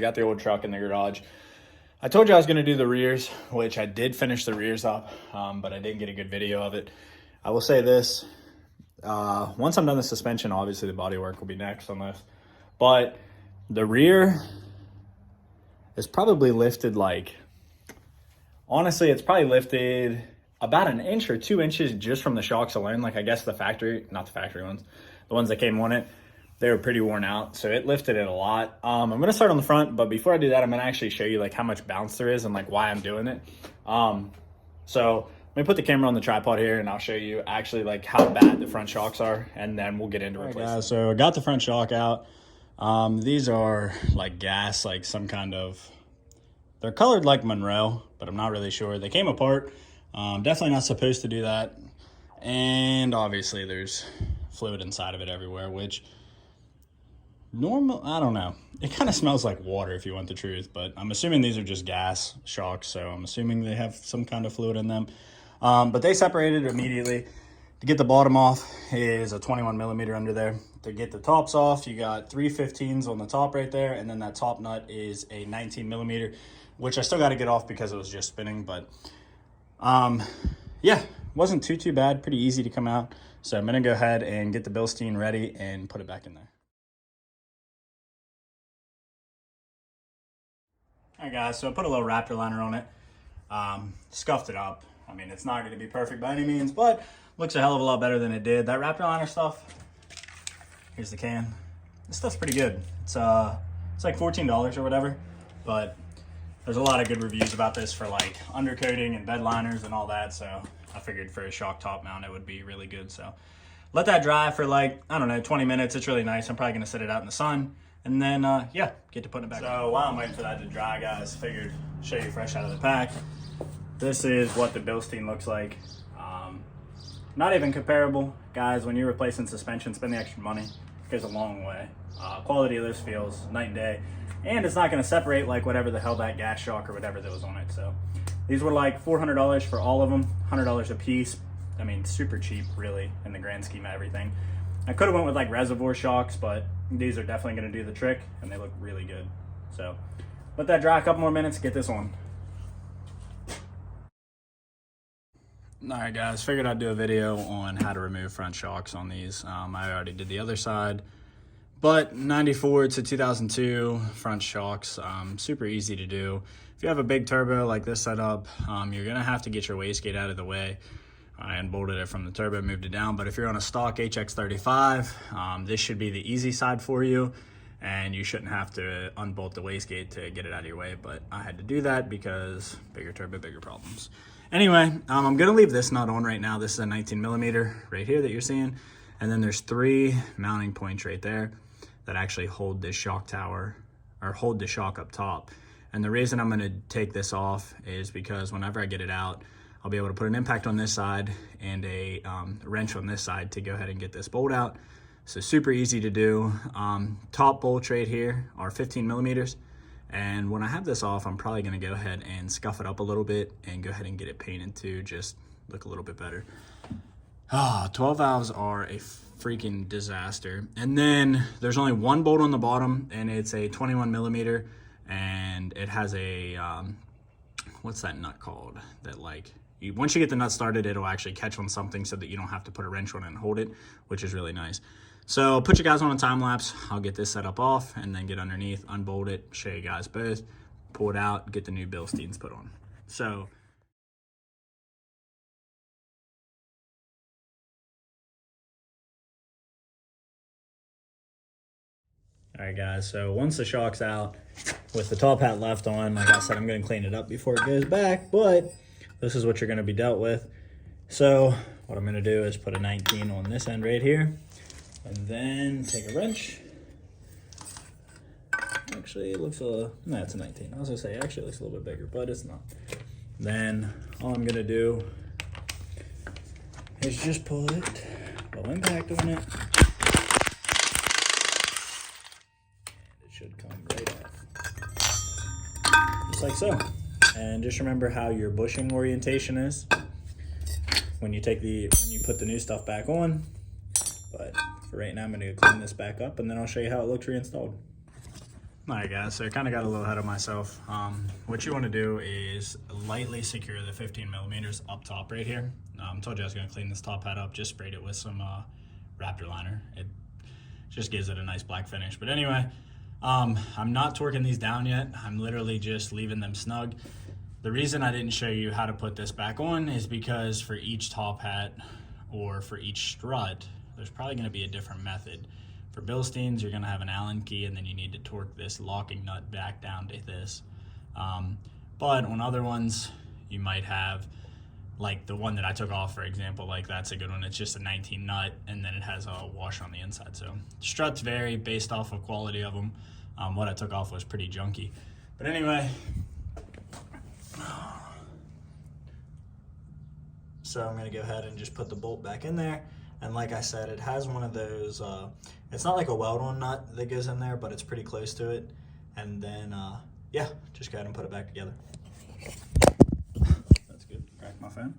got the old truck in the garage. I told you I was going to do the rears, which I did finish the rears up, but I didn't get a good video of it. I will say this, once I'm done the suspension, obviously the body work will be next on this, but the rear is probably lifted like, honestly, it's probably lifted about an inch or 2 inches just from the shocks alone. Like I guess the factory, not the factory ones, the ones that came on it, they were pretty worn out, so it lifted it a lot. I'm gonna start on the front, but before I do that, I'm gonna actually show you like how much bounce there is and like why I'm doing it. So let me put the camera on the tripod here and I'll show you actually like how bad the front shocks are, and then we'll get into replacing. All right, guys, so I got the front shock out. These are like gas, like some kind of, they're colored like Monroe, but I'm not really sure. They came apart. Definitely not supposed to do that. And obviously there's fluid inside of it everywhere, which normal, I don't know. It kind of smells like water if you want the truth, but I'm assuming these are just gas shocks, so I'm assuming they have some kind of fluid in them. But they separated immediately. To get the bottom off is a 21 millimeter under there. To get the tops off, you got 3 15s on the top right there, and then that top nut is a 19 millimeter, which I still got to get off because it was just spinning, but yeah, wasn't too bad, pretty easy to come out. So I'm gonna go ahead and get the Bilstein ready and put it back in there. All right, guys, so I put a little Raptor liner on it, scuffed it up. I mean, it's not going to be perfect by any means, but looks a hell of a lot better than it did. That Raptor liner stuff, here's the can. This stuff's pretty good. It's like $14 or whatever, but there's a lot of good reviews about this for like undercoating and bed liners and all that, so I figured for a shock top mount it would be really good. So let that dry for like, I don't know, 20 minutes. It's really nice. I'm probably going to sit it out in the sun. And then, yeah, get to putting it back on. So while I'm waiting for that to dry, guys, figured show you fresh out of the pack. This is what the Bilstein looks like. Not even comparable. Guys, when you're replacing suspension, spend the extra money. It goes a long way. Quality of this feels night and day. And it's not going to separate like whatever the hell that gas shock or whatever that was on it. So these were like $400 for all of them, $100 a piece. I mean, super cheap, really, in the grand scheme of everything. I could have went with like reservoir shocks, but these are definitely going to do the trick, and they look really good. So let that dry a couple more minutes, get this on. All right, guys, figured I'd do a video on how to remove front shocks on these. I already did the other side, but 94 to 2002 front shocks, super easy to do. If you have a big turbo like this setup, you're going to have to get your wastegate out of the way. I unbolted it from the turbo, moved it down. But if you're on a stock HX35, this should be the easy side for you, and you shouldn't have to unbolt the wastegate to get it out of your way. But I had to do that because bigger turbo, bigger problems. Anyway, I'm gonna leave this nut on right now. This is a 19 millimeter right here that you're seeing. And then there's 3 mounting points right there that actually hold this shock tower, or hold the shock up top. And the reason I'm gonna take this off is because whenever I get it out, I'll be able to put an impact on this side and a wrench on this side to go ahead and get this bolt out. So super easy to do. Top bolts right here are 15 millimeters. And when I have this off, I'm probably gonna go ahead and scuff it up a little bit and go ahead and get it painted to just look a little bit better. 12 valves are a freaking disaster. And then there's only one bolt on the bottom, and it's a 21 millimeter, and it has a, what's that nut called? That like, once you get the nut started, it'll actually catch on something so that you don't have to put a wrench on it and hold it, which is really nice. So put you guys on a time lapse. I'll get this set up off and then get underneath, unbolt it, show you guys both, pull it out, get the new Bilsteins put on. So all right, guys, so once the shock's out with the top hat left on, like I said, I'm going to clean it up before it goes back, but this is what you're going to be dealt with. So what I'm going to do is put a 19 on this end right here, and then take a wrench. Actually, it looks no, it's a 19. I was going to say, actually, it looks a little bit bigger, but it's not. Then all I'm going to do is just put a little impact on it. Should come right off, just like so. And just remember how your bushing orientation is when you put the new stuff back on. But for right now, I'm going to clean this back up, and then I'll show you how it looks reinstalled. Alright guys, so I kind of got a little ahead of myself. What you want to do is lightly secure the 15 millimeters up top right here. Told you I was going to clean this top hat up, just sprayed it with some Raptor liner. It just gives it a nice black finish. But anyway, I'm not torquing these down yet. I'm literally just leaving them snug. The reason I didn't show you how to put this back on is because for each top hat or for each strut, there's probably going to be a different method. For Bilsteins, you're going to have an Allen key, and then you need to torque this locking nut back down to this. But on other ones, you might have, like the one that I took off, for example, like that's a good one. It's just a 19 nut, and then it has a washer on the inside. So struts vary based off of quality of them. What I took off was pretty junky. But anyway, so I'm going to go ahead and just put the bolt back in there. And like I said, it has one of those, it's not like a weld-on nut that goes in there, but it's pretty close to it. And then, yeah, just go ahead and put it back together. That's good. Crack my phone.